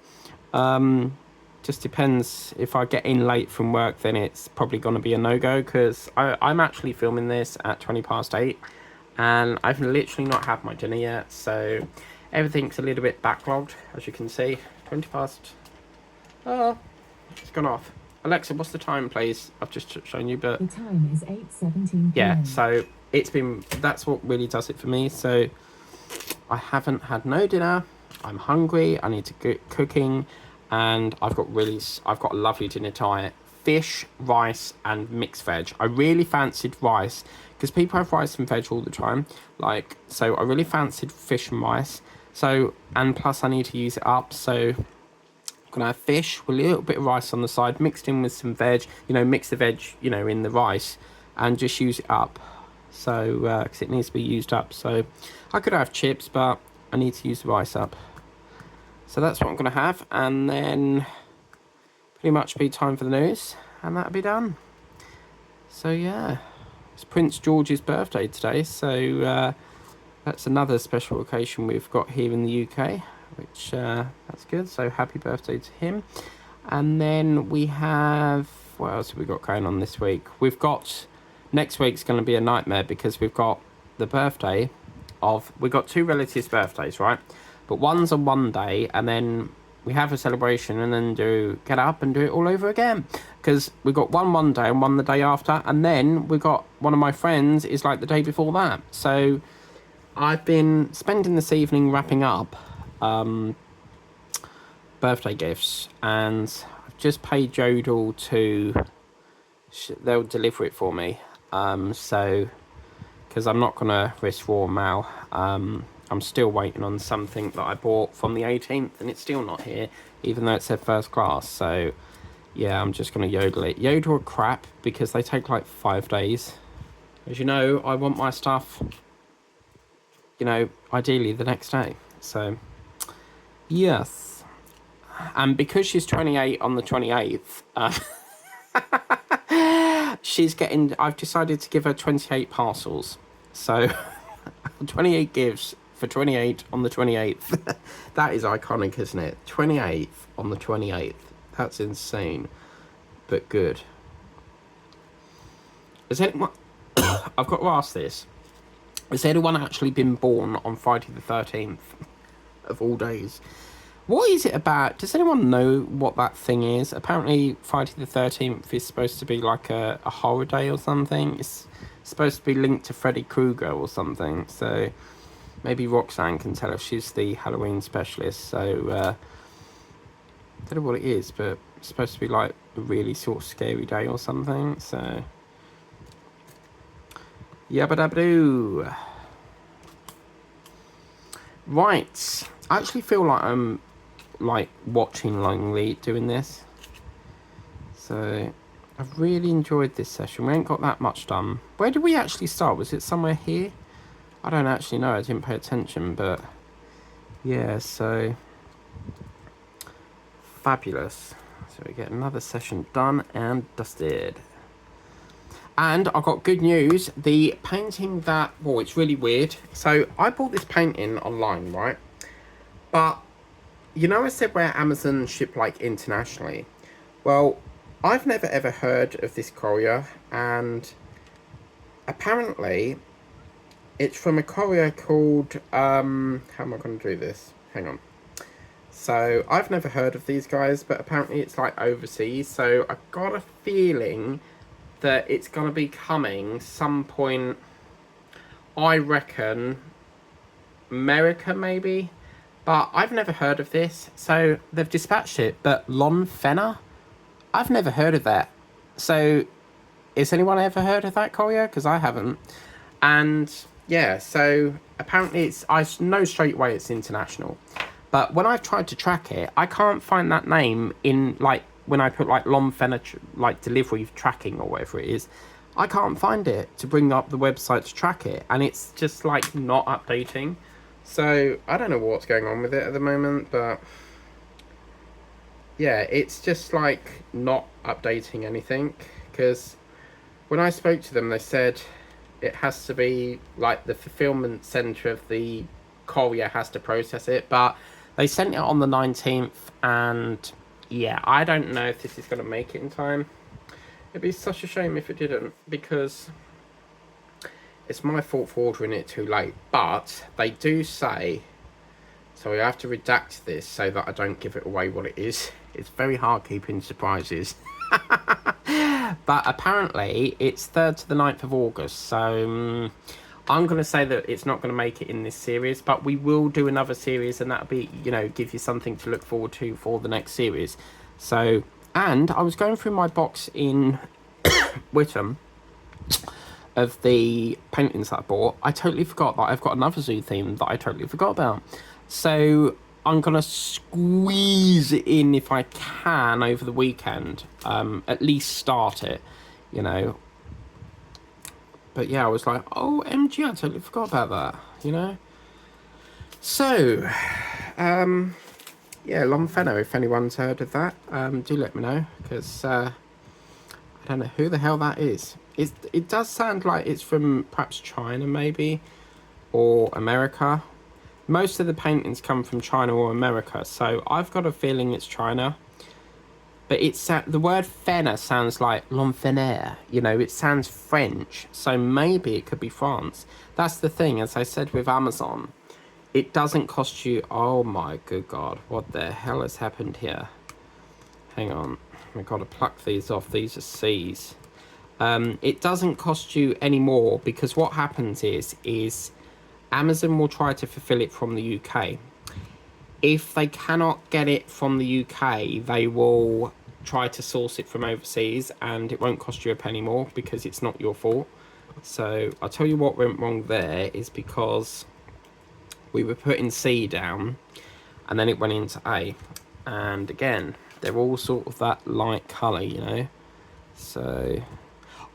Just depends. If I get in late from work, then it's probably going to be a no-go because I'm actually filming this at 8:20 and I've literally not had my dinner yet, so everything's a little bit backlogged, as you can see. 20 past. Oh, it's gone off. Alexa, what's the time, please? I've just shown you, but The time is 8:17 yeah, p.m. so that's what really does it for me. So I haven't had no dinner I'm hungry. I need to get cooking, and I've got a lovely dinner tonight: fish, rice, and mixed veg. I really fancied rice because people have rice and veg all the time. Like, so I really fancied fish and rice. So, and plus I need to use it up. So I'm gonna have fish with a little bit of rice on the side, mixed in with some veg. Mix the veg, in the rice, and just use it up. So, because it needs to be used up. So I could have chips, but I need to use the rice up. So that's what I'm going to have, and then pretty much be time for the news, and that'll be done. So yeah, it's Prince George's birthday today, so that's another special occasion we've got here in the UK, which that's good. So happy birthday to him. And then we have, what else have we got going on this week? Next week's going to be a nightmare because we've got the birthday we've got two relatives' birthdays, right? But one's on one day, and then we have a celebration, and then get up and do it all over again. Because we've got one day and one the day after, and then we got one of my friends is like the day before that. So I've been spending this evening wrapping up birthday gifts, and I've just paid Yodel they'll deliver it for me. So because I'm not gonna risk raw mail. I'm still waiting on something that I bought from the 18th, and it's still not here, even though it said first class. So yeah, I'm just gonna Yodel it. Yodel are crap because they take like 5 days. As you know, I want my stuff, ideally the next day. So yes, and because she's 28 on the 28th, I've decided to give her 28 parcels. So 28 gifts for 28 on the 28th. That is iconic, isn't it? 28th on the 28th. That's insane, but good. Has anyone... I've got to ask this. Has anyone actually been born on Friday the 13th of all days? What is it about? Does anyone know what that thing is? Apparently Friday the 13th is supposed to be like a horror day or something. It's supposed to be linked to Freddy Krueger or something. So maybe Roxanne can tell us. She's the Halloween specialist. So I don't know what it is, but it's supposed to be like a really sort of scary day or something. So yabba dabba doo. Right. I actually feel like I'm like watching Langley doing this. So I've really enjoyed this session. We ain't got that much done. Where did we actually start? Was it somewhere here? I don't actually know. I didn't pay attention, but yeah, so fabulous. So we get another session done and dusted. And I've got good news. The painting it's really weird. So I bought this painting online, right? But I said where Amazon ship like internationally. Well, I've never ever heard of this courier, and apparently it's from a courier called how am I going to do this? Hang on. So I've never heard of these guys, but apparently it's like overseas. So I've got a feeling that it's going to be coming some point. I reckon America maybe. But I've never heard of this, so they've dispatched it. But Lon Fenner? I've never heard of that. So, has anyone ever heard of that courier? Because I haven't. And, yeah, so apparently I know straight away it's international. But when I've tried to track it, I can't find that name in, like, when I put, like, Lon Fenner, like, delivery tracking or whatever it is. I can't find it to bring up the website to track it. And it's just, like, not updating. So, I don't know what's going on with it at the moment, but yeah, it's just like not updating anything, because when I spoke to them, they said it has to be like the fulfillment center of the courier has to process it, but they sent it on the 19th, and yeah, I don't know if this is going to make it in time. It'd be such a shame if it didn't, because it's my fault for ordering it too late. But they do say, so I have to redact this so that I don't give it away what it is. It's very hard keeping surprises. But apparently it's 3rd to the 9th of August. So I'm going to say that it's not going to make it in this series, but we will do another series, and that'll be, you know, give you something to look forward to for the next series. So, and I was going through my box in Witham of the paintings that I bought. I totally forgot that I've got another zoo theme that I totally forgot about. So I'm going to squeeze it in if I can over the weekend. At least start it, you know. But yeah, I was like, oh, MG, I totally forgot about that, you know? So, yeah, Longfenno, if anyone's heard of that, do let me know, because I don't know who the hell that is. It does sound like it's from perhaps China, maybe, or America. Most of the paintings come from China or America, so I've got a feeling it's China. But it's the word fenner sounds like l'enfener, you know, it sounds French, so maybe it could be France. That's the thing, as I said with Amazon, it doesn't cost you, oh my good God, what the hell has happened here? Hang on, I've got to pluck these off, these are C's. It doesn't cost you any more, because what happens is Amazon will try to fulfill it from the UK. If they cannot get it from the UK, they will try to source it from overseas, and it won't cost you a penny more because it's not your fault. So I'll tell you what went wrong there is because we were putting C down and then it went into A. And again, they're all sort of that light colour, you know. So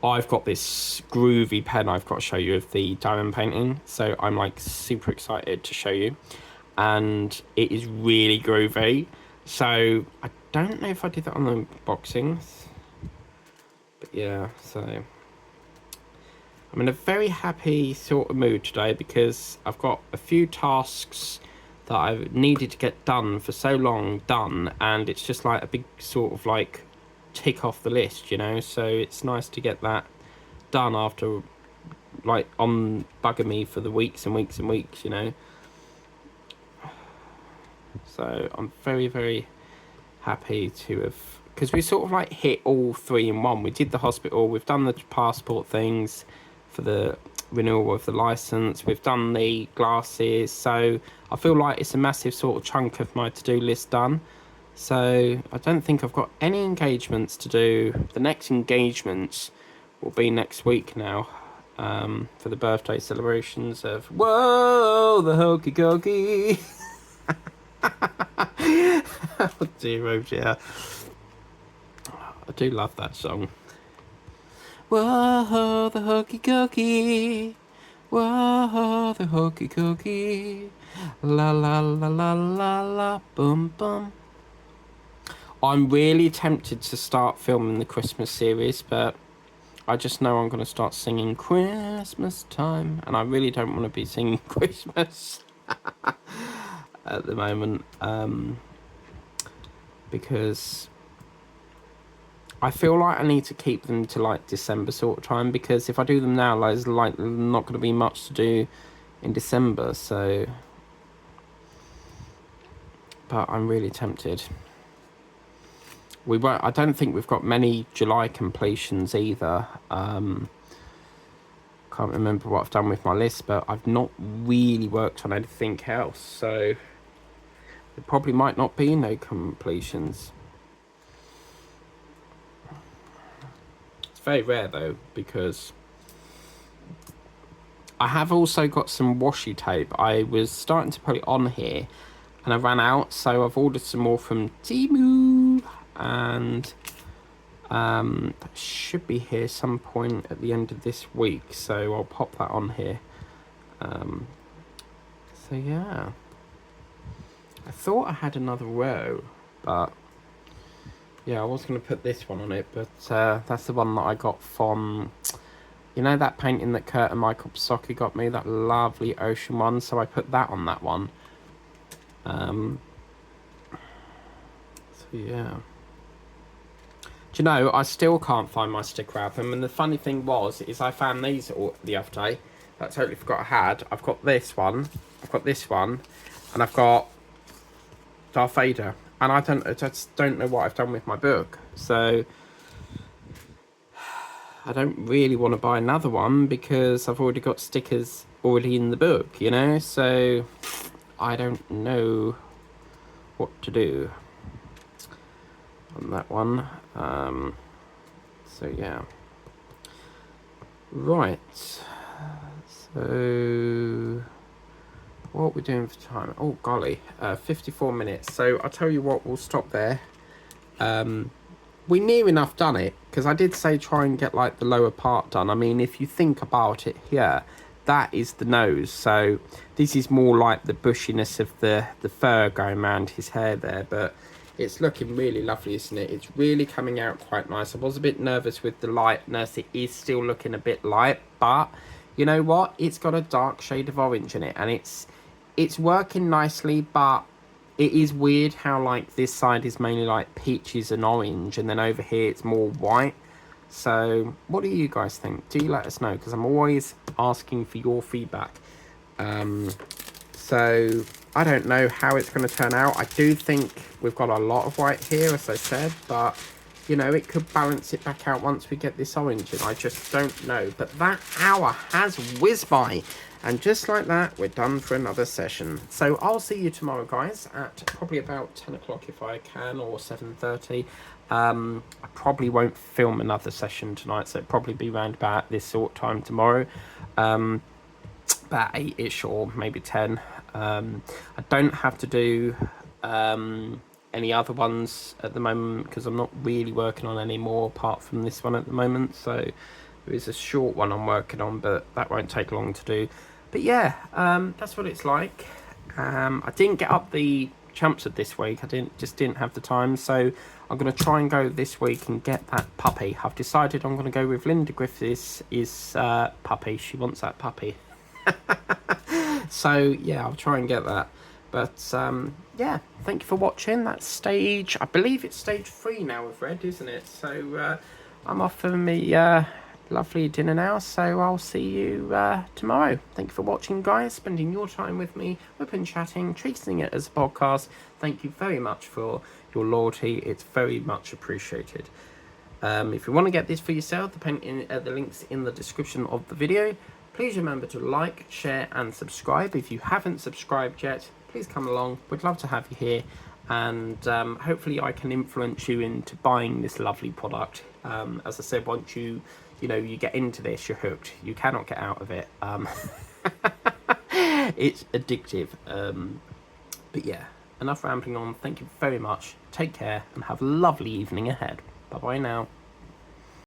I've got this groovy pen I've got to show you of the diamond painting. So I'm like super excited to show you. And it is really groovy. So I don't know if I did that on the unboxings, but yeah, so I'm in a very happy sort of mood today because I've got a few tasks that I've needed to get done for so long done, and it's just like a big sort of like tick off the list, you know. So it's nice to get that done after like on bugging me for the weeks and weeks and weeks, you know. So I'm very, very happy to have, because we sort of like hit all three in one. We did the hospital, we've done the passport things for the renewal of the license, we've done the glasses, so I feel like it's a massive sort of chunk of my to-do list done. So I don't think I've got any engagements to do. The next engagements will be next week now, for the birthday celebrations of whoa the hokey cokey. Oh dear, oh dear. I do love that song. Whoa, the hokey cokey. Whoa, the hokey cokey. La la la la la la, boom boom. I'm really tempted to start filming the Christmas series, but I just know I'm going to start singing Christmas time, and I really don't want to be singing Christmas at the moment, because I feel like I need to keep them to like December sort of time, because if I do them now, there's like not going to be much to do in December. So, but I'm really tempted. We won't. I don't think we've got many July completions either. Can't remember what I've done with my list, but I've not really worked on anything else, so there probably might not be no completions. It's very rare though, because I have also got some washi tape. I was starting to put it on here and I ran out, so I've ordered some more from Temu, and that should be here some point at the end of this week, so I'll pop that on here. So yeah, I thought I had another row, but yeah, I was going to put this one on it, but that's the one that I got from, you know, that painting that Kurt and Michael Psaki got me, that lovely ocean one, so I put that on that one. So yeah. Do you know, I still can't find my sticker album, and the funny thing is I found these the other day that I totally forgot I had. I've got this one, I've got this one, and I've got Darth Vader, and I just don't know what I've done with my book. So I don't really want to buy another one because I've already got stickers already in the book, you know, so I don't know what to do on that one. So yeah, right, so what are we doing for time? Oh golly, 54 minutes. So I'll tell you what, we'll stop there. We near enough done it, because I did say try and get like the lower part done. I mean, if you think about it here, that is the nose, so this is more like the bushiness of the fur going around his hair there, but it's looking really lovely, isn't it? It's really coming out quite nice. I was a bit nervous with the lightness. It is still looking a bit light, but you know what, it's got a dark shade of orange in it, and it's working nicely. But it is weird how like this side is mainly like peaches and orange, and then over here it's more white. So what do you guys think? Do you let us know, because I'm always asking for your feedback. So I don't know how it's going to turn out. I do think we've got a lot of white here, as I said, but you know, it could balance it back out once we get this orange in. I just don't know. But that hour has whizzed by, and just like that, we're done for another session. So I'll see you tomorrow, guys, at probably about 10 o'clock if I can, or 7:30. I probably won't film another session tonight, so it'll probably be around about this sort of time tomorrow. About 8ish or maybe 10. I don't have to do any other ones at the moment, because I'm not really working on any more apart from this one at the moment. So there is a short one I'm working on, but that won't take long to do. But yeah, that's what it's like. I didn't get up the Chelmsford this week. I didn't have the time, so I'm going to try and go this week and get that puppy. I've decided I'm going to go with Linda Griffiths' puppy. She wants that puppy. So yeah, I'll try and get that. But yeah, thank you for watching. That's stage, I believe it's stage 3 now with Red, isn't it? So I'm off for me lovely dinner now, so I'll see you tomorrow. Thank you for watching, guys, spending your time with me. We've been chatting, treating it as a podcast. Thank you very much for your loyalty. It's very much appreciated. If you want to get this for yourself, the link's in the description of the video. Please remember to like, share and subscribe. If you haven't subscribed yet, please come along. We'd love to have you here, and hopefully I can influence you into buying this lovely product. As I said, once you get into this, you're hooked. You cannot get out of it. It's addictive. But yeah, enough rambling on. Thank you very much. Take care and have a lovely evening ahead. Bye bye now.